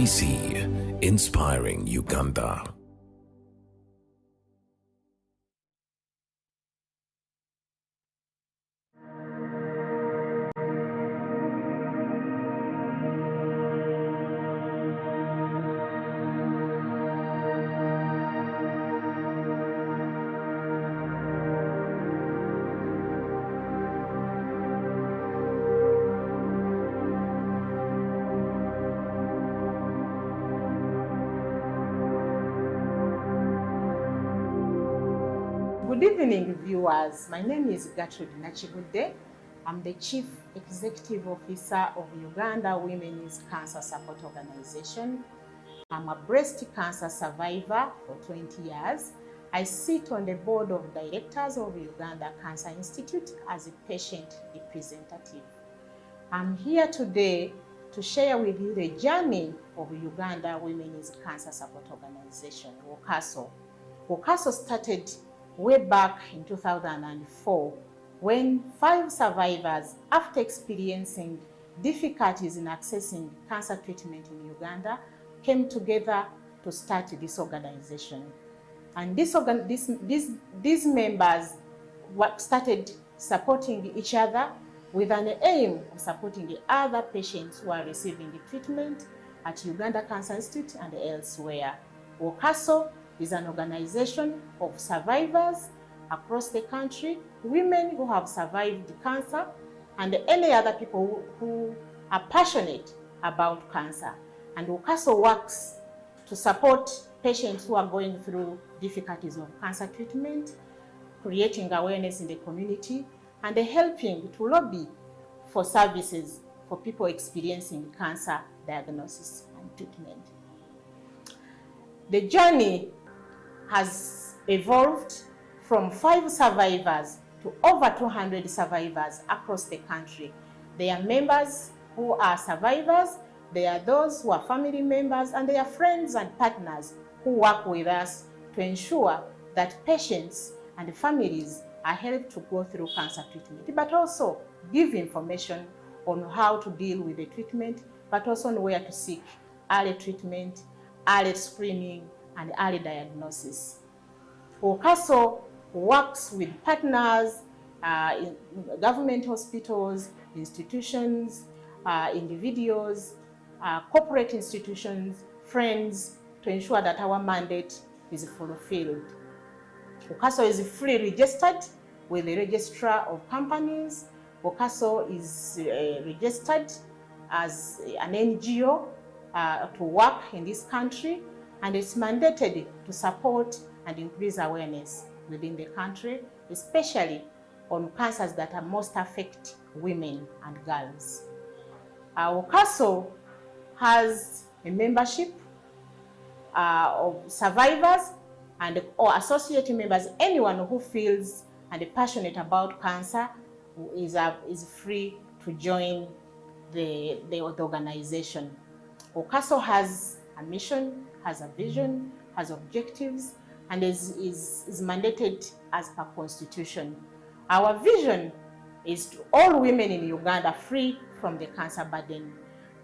BBC, inspiring Uganda. Good evening, viewers. My name is Gertrude Nachigude. I'm the Chief Executive Officer of Uganda Women's Cancer Support Organization. I'm a breast cancer survivor for 20 years. I sit on the board of directors of Uganda Cancer Institute as a patient representative. I'm here today to share with you the journey of Uganda Women's Cancer Support Organization, WOCASO. WOCASO started way back in 2004 when 5 survivors, after experiencing difficulties in accessing cancer treatment in Uganda, came together to start this organization. And these members started supporting each other with an aim of supporting the other patients who are receiving the treatment at Uganda Cancer Institute and elsewhere. WOCASO is an organization of survivors across the country, women who have survived cancer, and any other people who are passionate about cancer. And WOCASO works to support patients who are going through difficulties of cancer treatment, creating awareness in the community, and helping to lobby for services for people experiencing cancer diagnosis and treatment. The journey has evolved from 5 survivors to over 200 survivors across the country. They are members who are survivors, they are those who are family members, and they are friends and partners who work with us to ensure that patients and families are helped to go through cancer treatment, but also give information on how to deal with the treatment, but also on where to seek early treatment, early screening, and early diagnosis. WOCASO works with partners, in government hospitals, institutions, individuals, corporate institutions, friends, to ensure that our mandate is fulfilled. WOCASO is fully registered with the Registrar of Companies. WOCASO is registered as an NGO to work in this country, and it's mandated to support and increase awareness within the country, especially on cancers that are most affect women and girls. WOCASO has a membership of survivors and or associate members. Anyone who feels and is passionate about cancer is free to join the organization. WOCASO has a mission, has a vision, has objectives, and is mandated as per constitution. Our vision is to all women in Uganda free from the cancer burden.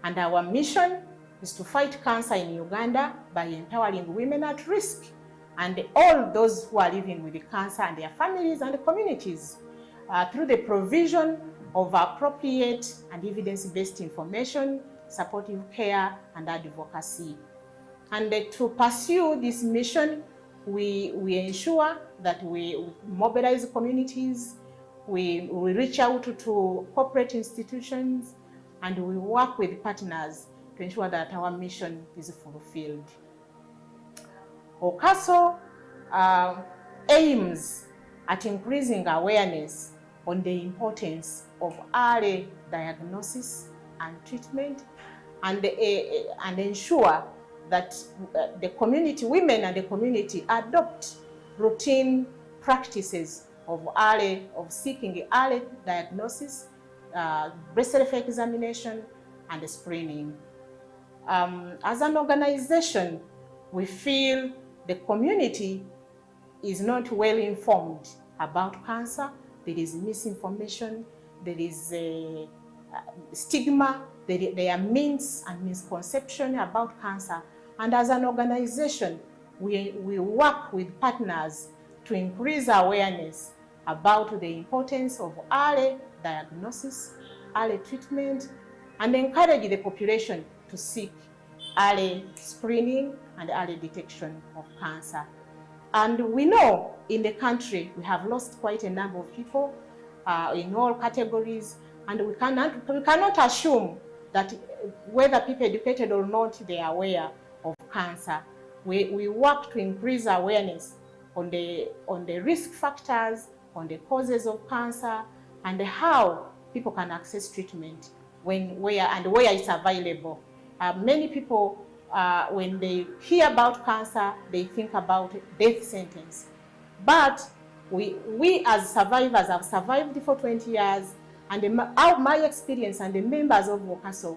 And our mission is to fight cancer in Uganda by empowering women at risk and all those who are living with the cancer and their families and the communities through the provision of appropriate and evidence-based information, supportive care, and advocacy. And to pursue this mission, we ensure that we mobilize communities, we reach out to corporate institutions, and we work with partners to ensure that our mission is fulfilled. WOCASO aims at increasing awareness on the importance of early diagnosis and treatment, and ensure that the community, women and the community, adopt routine practices of seeking early diagnosis, breast self-examination, and screening. As an organization, we feel the community is not well informed about cancer. There is misinformation, there is a stigma their myths and misconception about cancer. And as an organization, we work with partners to increase awareness about the importance of early diagnosis, early treatment, and encourage the population to seek early screening and early detection of cancer. And we know in the country we have lost quite a number of people in all categories, and we cannot assume that whether people educated or not, they are aware of cancer. We work to increase awareness on the risk factors, on the causes of cancer, and how people can access treatment where it's available. Many people, when they hear about cancer, they think about death sentence. But we as survivors have survived for 20 years, and my experience and the members of WOCASO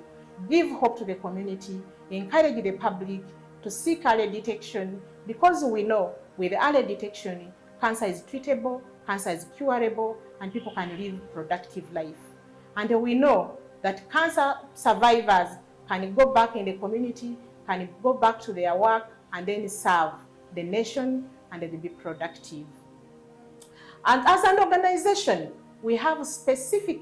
give hope to the community, encourage the public to seek early detection, because we know with early detection, cancer is treatable, cancer is curable, and people can live productive life. And we know that cancer survivors can go back in the community, can go back to their work, and then serve the nation, and then be productive. And as an organization, we have specific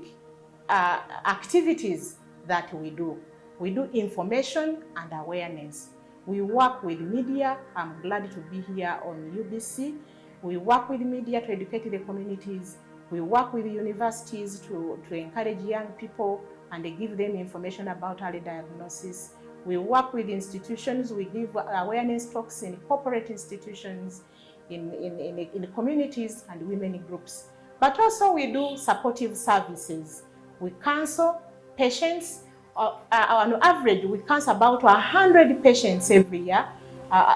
activities that we do. We do information and awareness. We work with media. I'm glad to be here on UBC. We work with media to educate the communities. We work with universities to encourage young people and they give them information about early diagnosis. We work with institutions. We give awareness talks in corporate institutions, in communities and women groups. But also we do supportive services. We counsel patients. On average, we counsel about 100 patients every year,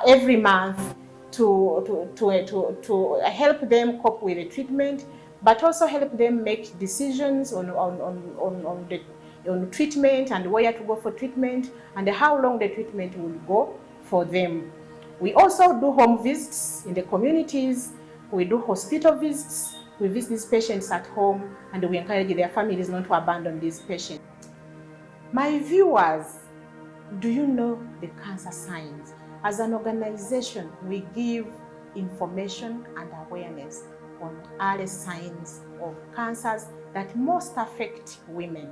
every month, to help them cope with the treatment, but also help them make decisions on treatment and where to go for treatment and how long the treatment will go for them. We also do home visits in the communities. We do hospital visits. We visit these patients at home, and we encourage their families not to abandon these patients. My viewers, do you know the cancer signs? As an organization, we give information and awareness on early signs of cancers that most affect women.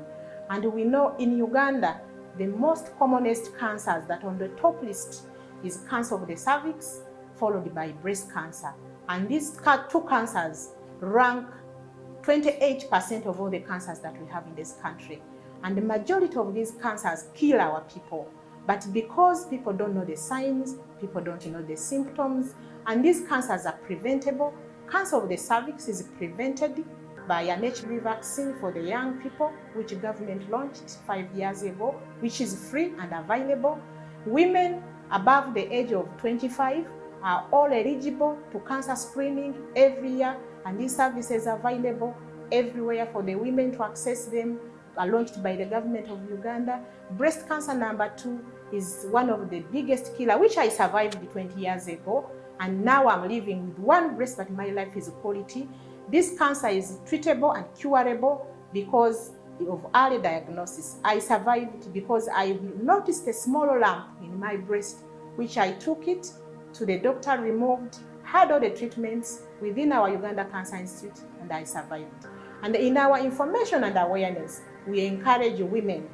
And we know in Uganda, the most commonest cancers that on the top list is cancer of the cervix, followed by breast cancer. And these two cancers rank 28% of all the cancers that we have in this country. And the majority of these cancers kill our people. But because people don't know the signs, people don't know the symptoms, and these cancers are preventable. Cancer of the cervix is prevented by an HPV vaccine for the young people, which the government launched 5 years ago, which is free and available. Women above the age of 25 are all eligible to cancer screening every year, and these services are available everywhere for the women to access them, are launched by the government of Uganda. Breast cancer #2 is one of the biggest killer, which I survived 20 years ago, and now I'm living with one breast, but my life is quality. This cancer is treatable and curable because of early diagnosis. I survived because I noticed a small lump in my breast, which I took it to the doctor, removed, had all the treatments within our Uganda Cancer Institute, and I survived. And in our information and awareness, we encourage women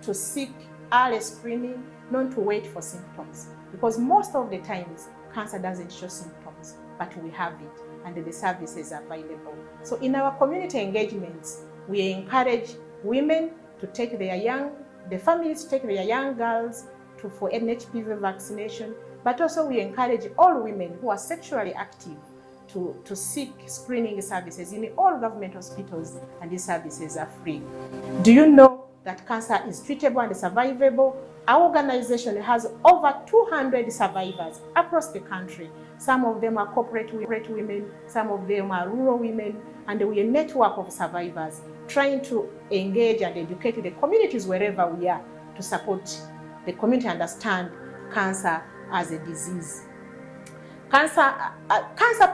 to seek early screening, not to wait for symptoms. Because most of the times, cancer doesn't show symptoms, but we have it, and the services are available. So in our community engagements, we encourage women to take the families to take their young girls for NHPV vaccination, but also we encourage all women who are sexually active to seek screening services in all government hospitals, and these services are free. Do you know that cancer is treatable and survivable? Our organization has over 200 survivors across the country. Some of them are corporate women, some of them are rural women, and we're a network of survivors trying to engage and educate the communities wherever we are to support the community understand cancer as a disease. Cancer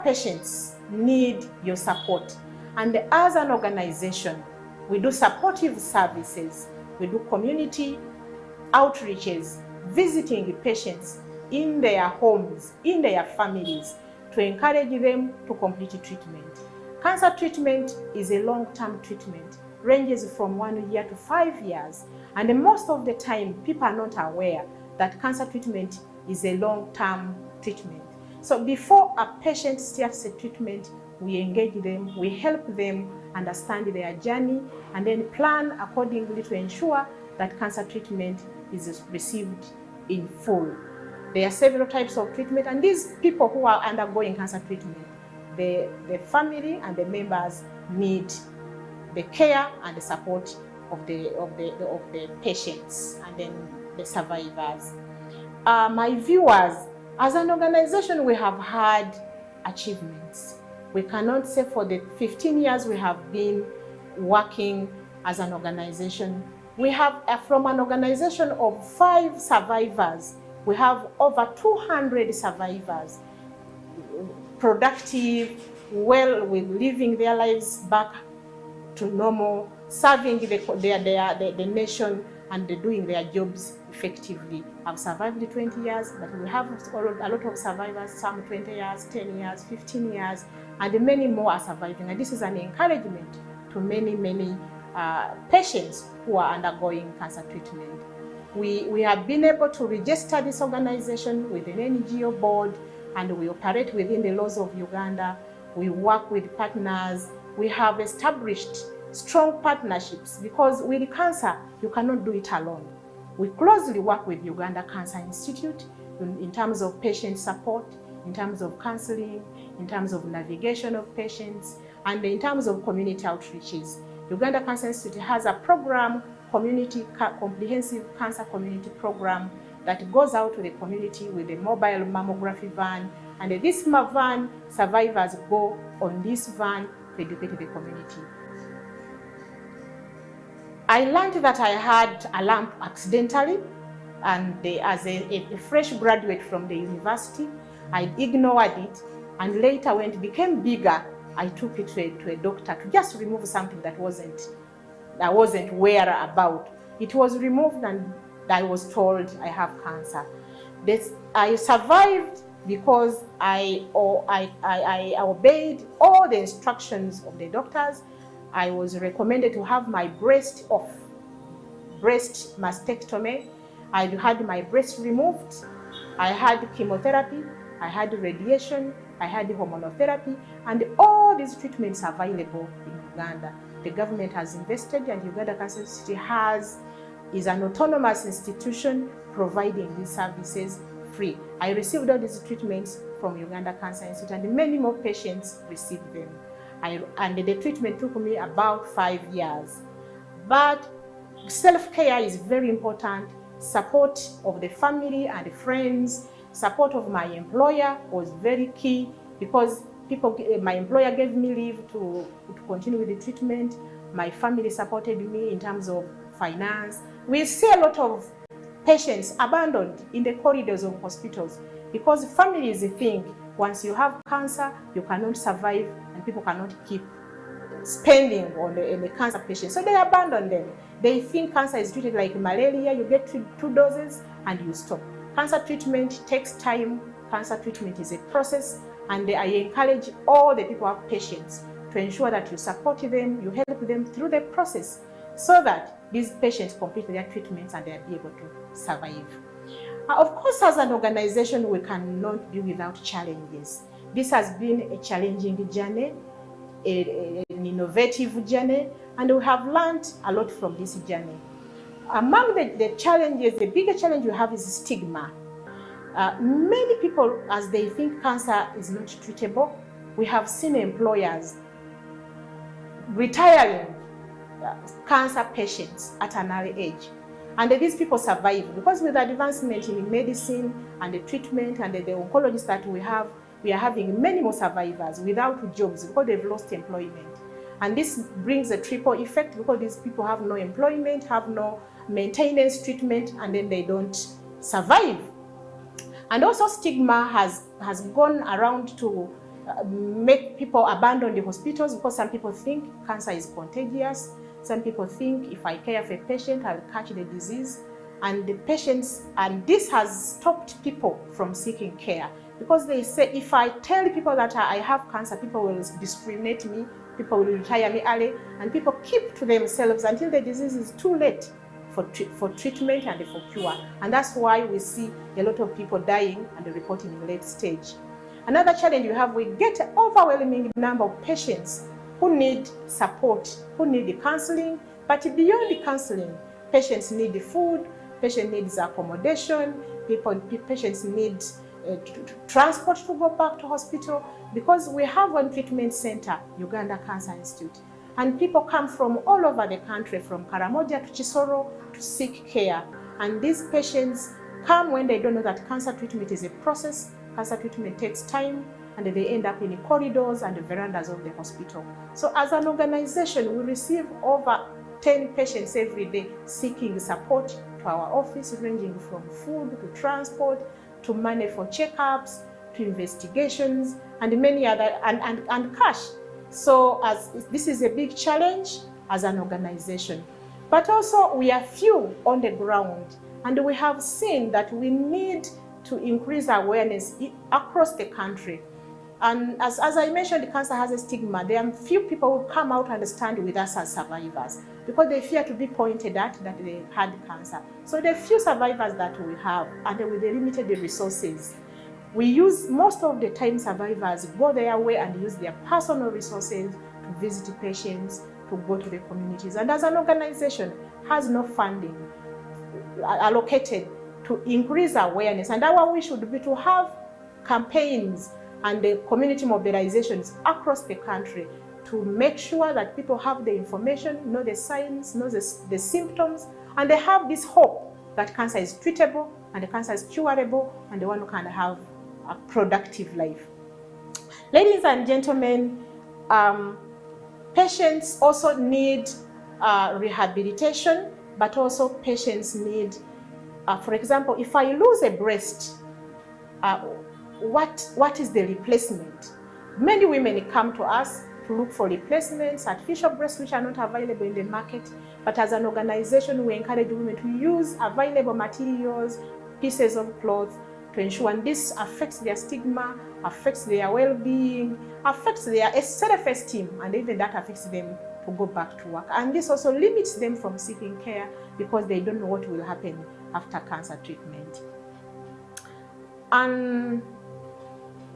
patients need your support, and as an organization, we do supportive services. We do community outreaches, visiting patients in their homes, in their families, to encourage them to complete treatment. Cancer treatment is a long-term treatment, ranges from 1 year to 5 years. And most of the time, people are not aware that cancer treatment is a long-term treatment. So before a patient starts a treatment, we engage them, we help them understand their journey, and then plan accordingly to ensure that cancer treatment is received in full. There are several types of treatment, and these people who are undergoing cancer treatment, the family and the members need the care and the support of the patients and then the survivors. My viewers, as an organization, we have had achievements. We cannot say for the 15 years we have been working as an organization. We have, from an organization of 5 survivors, we have over 200 survivors, productive, well, with living their lives back to normal, serving the nation and doing their jobs effectively. I've survived the 20 years, but we have a lot of survivors, some 20 years, 10 years, 15 years, and many more are surviving. And this is an encouragement to many patients who are undergoing cancer treatment. We have been able to register this organization with an NGO board, and we operate within the laws of Uganda. We work with partners. We have established strong partnerships, because with cancer, you cannot do it alone. We closely work with Uganda Cancer Institute in terms of patient support, in terms of counseling, in terms of navigation of patients, and in terms of community outreaches. Uganda Cancer Institute has a program, comprehensive cancer community program, that goes out to the community with a mobile mammography van, and this van, survivors go on this van to educate the community. I learned that I had a lump accidentally, and as a fresh graduate from the university, I ignored it, and later when it became bigger, I took it to a doctor to just remove something that I wasn't aware about. It was removed, and I was told I have cancer. I survived because I obeyed all the instructions of the doctors. I was recommended to have my breast off, breast mastectomy. I had my breast removed. I had chemotherapy. I had radiation. I had hormonal therapy, and all these treatments are available in Uganda. The government has invested, and Uganda Cancer Institute is an autonomous institution providing these services free. I received all these treatments from Uganda Cancer Institute, and many more patients received them. And the treatment took me about 5 years. But self-care is very important. Support of the family and friends, support of my employer was very key, because my employer gave me leave to continue with the treatment. My family supported me in terms of finance. We see a lot of patients abandoned in the corridors of hospitals, because families think once you have cancer, you cannot survive, and people cannot keep spending on the cancer patient. So they abandon them. They think cancer is treated like malaria. You get 2 doses and you stop. Cancer treatment takes time. Cancer treatment is a process, and I encourage all the people who have patients to ensure that you support them, you help them through the process, so that these patients complete their treatments and they'll be able to survive. Of course, as an organization, we cannot be without challenges. This has been a challenging journey, an innovative journey, and we have learned a lot from this journey. Among the challenges, the biggest challenge we have is stigma. Many people, as they think cancer is not treatable, we have seen employers retiring cancer patients at an early age. And these people survive, because with advancement in medicine and the treatment and the oncologists that we are having many more survivors without jobs, because they've lost employment. And this brings a triple effect, because these people have no employment, have no maintenance treatment, and then they don't survive. And also stigma has gone around to make people abandon the hospitals, because some people think cancer is contagious. Some people think if I care for a patient, I'll catch the disease. And the patients, and this has stopped people from seeking care, because they say, if I tell people that I have cancer, people will discriminate me, people will retire me early, and people keep to themselves until the disease is too late for treatment and for cure. And that's why we see a lot of people dying and reporting in late stage. Another challenge we have, we get an overwhelming number of patients who need support, who need the counseling, but beyond the counseling, patients need the food, patient needs accommodation, patients need transport to go back to hospital, because we have one treatment center, Uganda Cancer Institute, and people come from all over the country, from Karamoja to Chisoro, to seek care. And these patients come when they don't know that cancer treatment is a process. Cancer treatment takes time, and they end up in the corridors and the verandas of the hospital. So as an organization, we receive over 10 patients every day seeking support to our office, ranging from food to transport to money for checkups to investigations and many other, and cash. So as this is a big challenge as an organization. But also we are few on the ground, and we have seen that we need to increase awareness across the country. And as I mentioned, cancer has a stigma. There are few people who come out and stand with us as survivors because they fear to be pointed at that they had cancer. So the few survivors that we have, and with the limited resources, we use, most of the time survivors go their way and use their personal resources to visit patients, to go to the communities. And as an organization, has no funding allocated to increase awareness. And our wish would be to have campaigns and the community mobilizations across the country to make sure that people have the information, know the signs, know the symptoms, and they have this hope that cancer is treatable and the cancer is curable, and the one who can have a productive life. Ladies and gentlemen, patients also need rehabilitation, but also patients need, for example, if I lose a breast, what is the replacement? Many women come to us to look for replacements, artificial breasts which are not available in the market. But as an organization, we encourage women to use available materials, pieces of cloth, to ensure, and this affects their stigma, affects their well-being, affects their self-esteem, and even that affects them to go back to work. And this also limits them from seeking care because they don't know what will happen after cancer treatment. And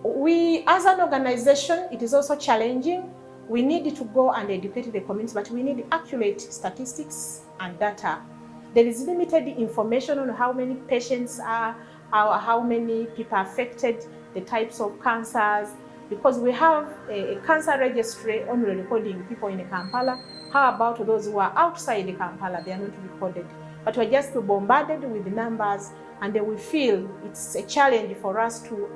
we, as an organization, it is also challenging. We need to go and educate the community, but we need accurate statistics and data. There is limited information on how many patients are, how many people are affected, the types of cancers, because we have a cancer registry only recording people in Kampala. How about those who are outside the Kampala? They are not recorded. But we're just bombarded with numbers, and we feel it's a challenge for us to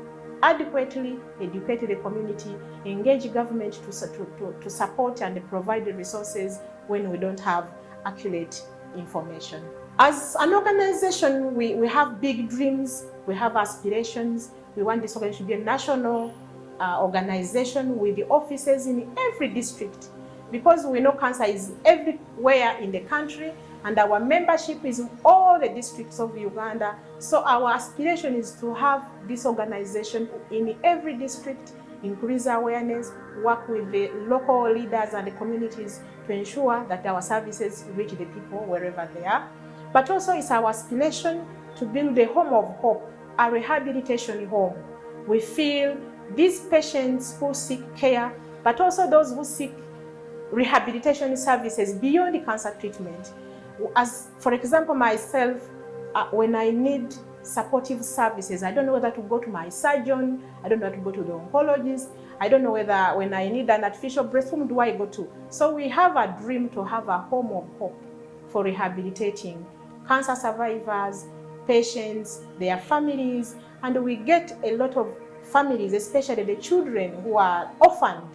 adequately educate the community, engage government to support and provide the resources when we don't have accurate information. As an organization, we have big dreams, we have aspirations. We want this organization to be a national organization with the offices in every district, because we know cancer is everywhere in the country, and our membership is in all the districts of Uganda. So our aspiration is to have this organization in every district, increase awareness, work with the local leaders and the communities to ensure that our services reach the people wherever they are. But also it's our aspiration to build a home of hope, a rehabilitation home. We feel these patients who seek care, but also those who seek rehabilitation services beyond the cancer treatment. As, for example, myself, when I need supportive services, I don't know whether to go to my surgeon, I don't know whether to go to the oncologist, I don't know whether when I need an artificial breast, whom do I go to? So we have a dream to have a home of hope for rehabilitating cancer survivors, patients, their families, and we get a lot of families, especially the children who are orphaned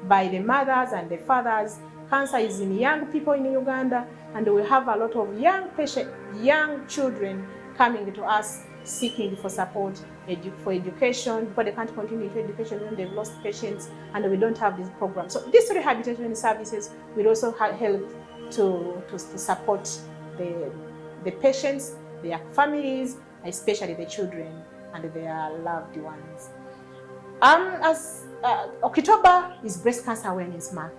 by the mothers and the fathers. Cancer is in young people in Uganda, and we have a lot of young children coming to us seeking for support for education, because they can't continue to education when they've lost patients and we don't have this program. So these rehabilitation services will also help to support the patients, their families, especially the children and their loved ones. October is Breast Cancer Awareness Month,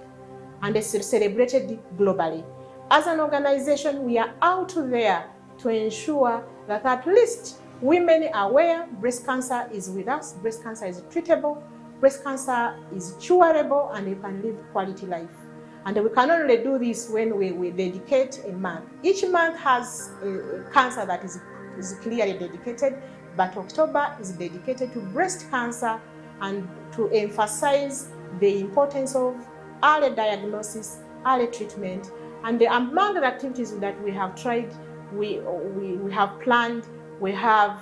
and it's celebrated globally. As an organization, we are out there to ensure that at least women are aware breast cancer is with us, breast cancer is treatable, breast cancer is curable, and you can live quality life. And we can only do this when we dedicate a month. Each month has a cancer that is clearly dedicated, but October is dedicated to breast cancer and to emphasize the importance of early diagnosis, early treatment. And among the activities that we have tried, we have planned, we have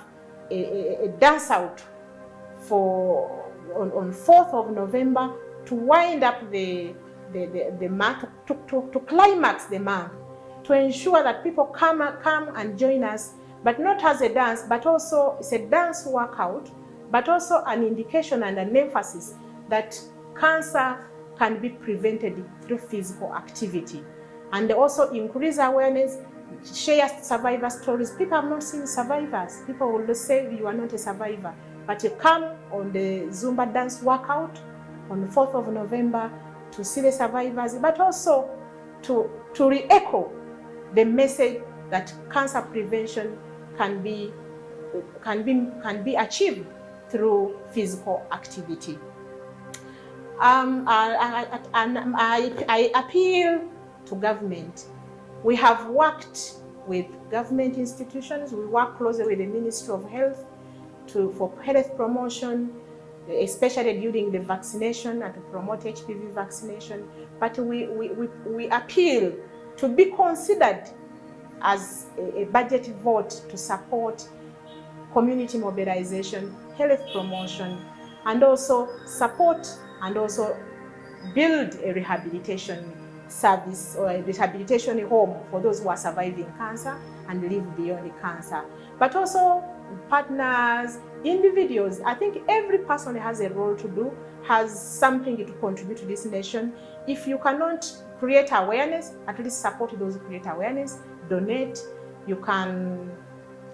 a dance out on 4th of November to wind up the month, to climax the month, to ensure that people come and join us, but not as a dance, but also it's a dance workout, but also an indication and an emphasis that cancer can be prevented through physical activity. And also increase awareness, share survivor stories. People have not seen survivors. People will say you are not a survivor, but you come on the Zumba dance workout on the 4th of November to see the survivors, but also to re-echo the message that cancer prevention can be achieved through physical activity. I appeal to government. We have worked with government institutions. We work closely with the Ministry of Health for health promotion, especially during the vaccination and to promote HPV vaccination. But we appeal to be considered as a budget vote to support community mobilization, health promotion, and also support and also build a rehabilitation service or a rehabilitation home for those who are surviving cancer and live beyond cancer. But also partners, individuals. I think every person has a role to do, has something to contribute to this nation. If you cannot create awareness, at least support those who create awareness. Donate. You can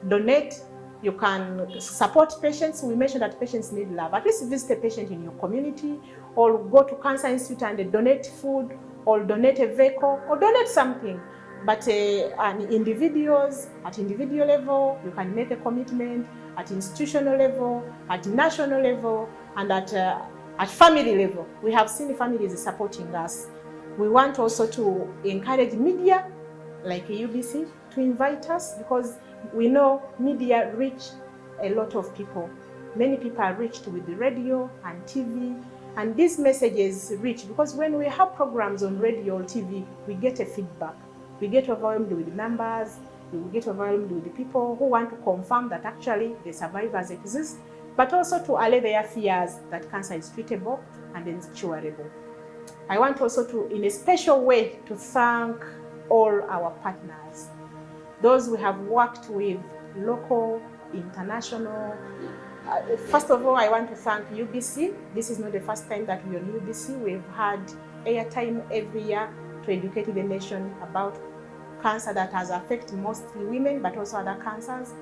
donate. You can support patients. We mentioned that patients need love. At least visit a patient in your community, or go to Cancer Institute and donate food, or donate a vehicle, or donate something. But at individual level, you can make a commitment at institutional level, at national level, and at family level. We have seen families supporting us. We want also to encourage media like UBC to invite us, because we know media reach a lot of people. Many people are reached with the radio and TV, and these messages reach because when we have programs on radio or TV, we get a feedback. We get overwhelmed with numbers, we get overwhelmed with the people who want to confirm that actually the survivors exist, but also to allay their fears that cancer is treatable and is curable. I want also to, in a special way, to thank all our partners. Those we have worked with, local, international. First of all, I want to thank UBC. This is not the first time that we are on UBC. We've had airtime every year to educate the nation about cancer that has affected mostly women, but also other cancers.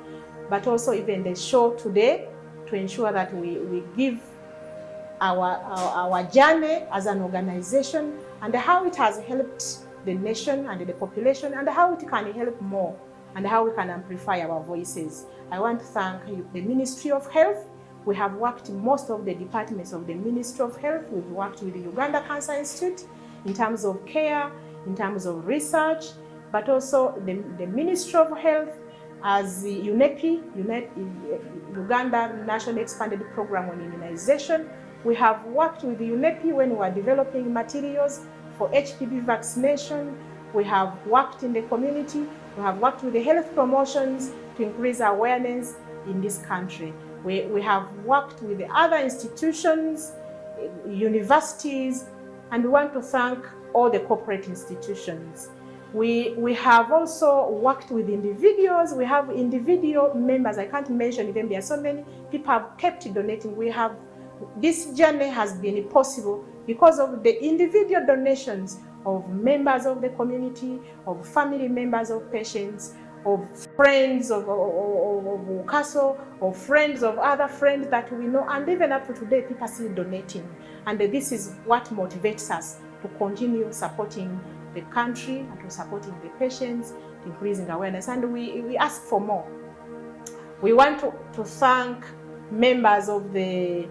But also even the show today to ensure that we give our journey as an organization and how it has helped the nation and the population and how it can help more and how we can amplify our voices. I want to thank the Ministry of Health. We have worked most of the departments of the Ministry of Health. We've worked with the Uganda Cancer Institute in terms of care, in terms of research, but also the Ministry of Health as the UNEPI, Uganda National Expanded Program on Immunization. We have worked with the UNEPI when we were developing materials for HPV vaccination. We have worked in the community. We have worked with the health promotions to increase awareness in this country. We have worked with the other institutions, universities, and we want to thank all the corporate institutions. We have also worked with individuals. We have individual members. I can't mention them. There are so many people have kept donating. This journey has been possible because of the individual donations of members of the community, of family members of patients, of friends of Castle, of friends of other friends that we know, and even up to today, people are still donating. And this is what motivates us to continue supporting the country and to supporting the patients, increasing awareness. And we ask for more. We want to thank members of the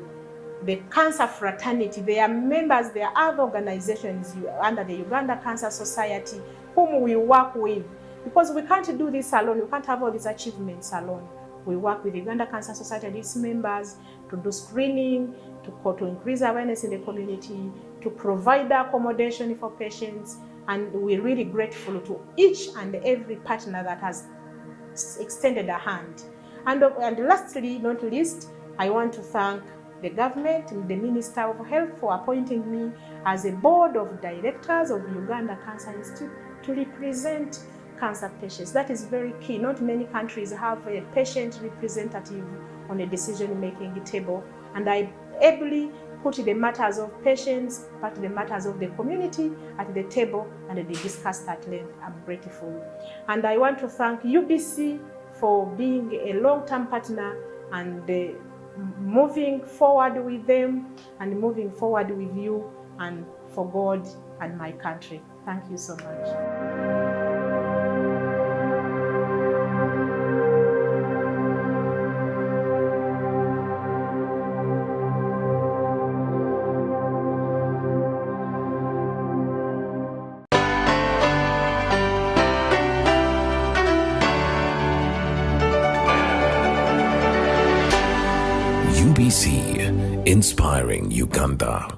Cancer Fraternity. They are members, there are other organizations under the Uganda Cancer Society whom we work with, because we can't do this alone. We can't have all these achievements alone. We work with Uganda Cancer Society and its members to do screening, to increase awareness in the community, to provide accommodation for patients, and we're really grateful to each and every partner that has extended a hand. And lastly, not least, I want to thank the government and the Minister of Health for appointing me as a board of directors of Uganda Cancer Institute to represent cancer patients. That is very key. Not many countries have a patient representative on a decision-making table, and I ably put the matters of patients, but the matters of the community at the table, and they discussed at length. I'm grateful. And I want to thank UBC for being a long-term partner and moving forward with them and moving forward with you and for God and my country. Thank you so much. UBC, inspiring Uganda.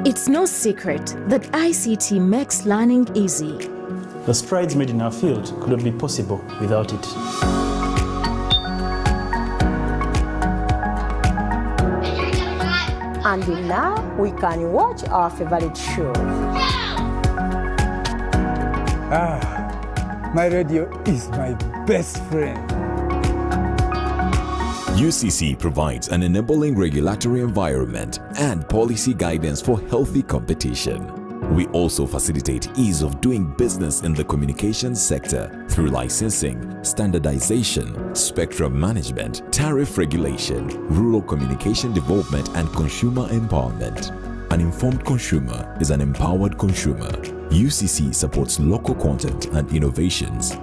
It's no secret that ICT makes learning easy. The strides made in our field couldn't be possible without it. And now we can watch our favorite show. My radio is my best friend. UCC provides an enabling regulatory environment and policy guidance for healthy competition. We also facilitate ease of doing business in the communications sector through licensing, standardization, spectrum management, tariff regulation, rural communication development, and consumer empowerment. An informed consumer is an empowered consumer. UCC supports local content and innovations,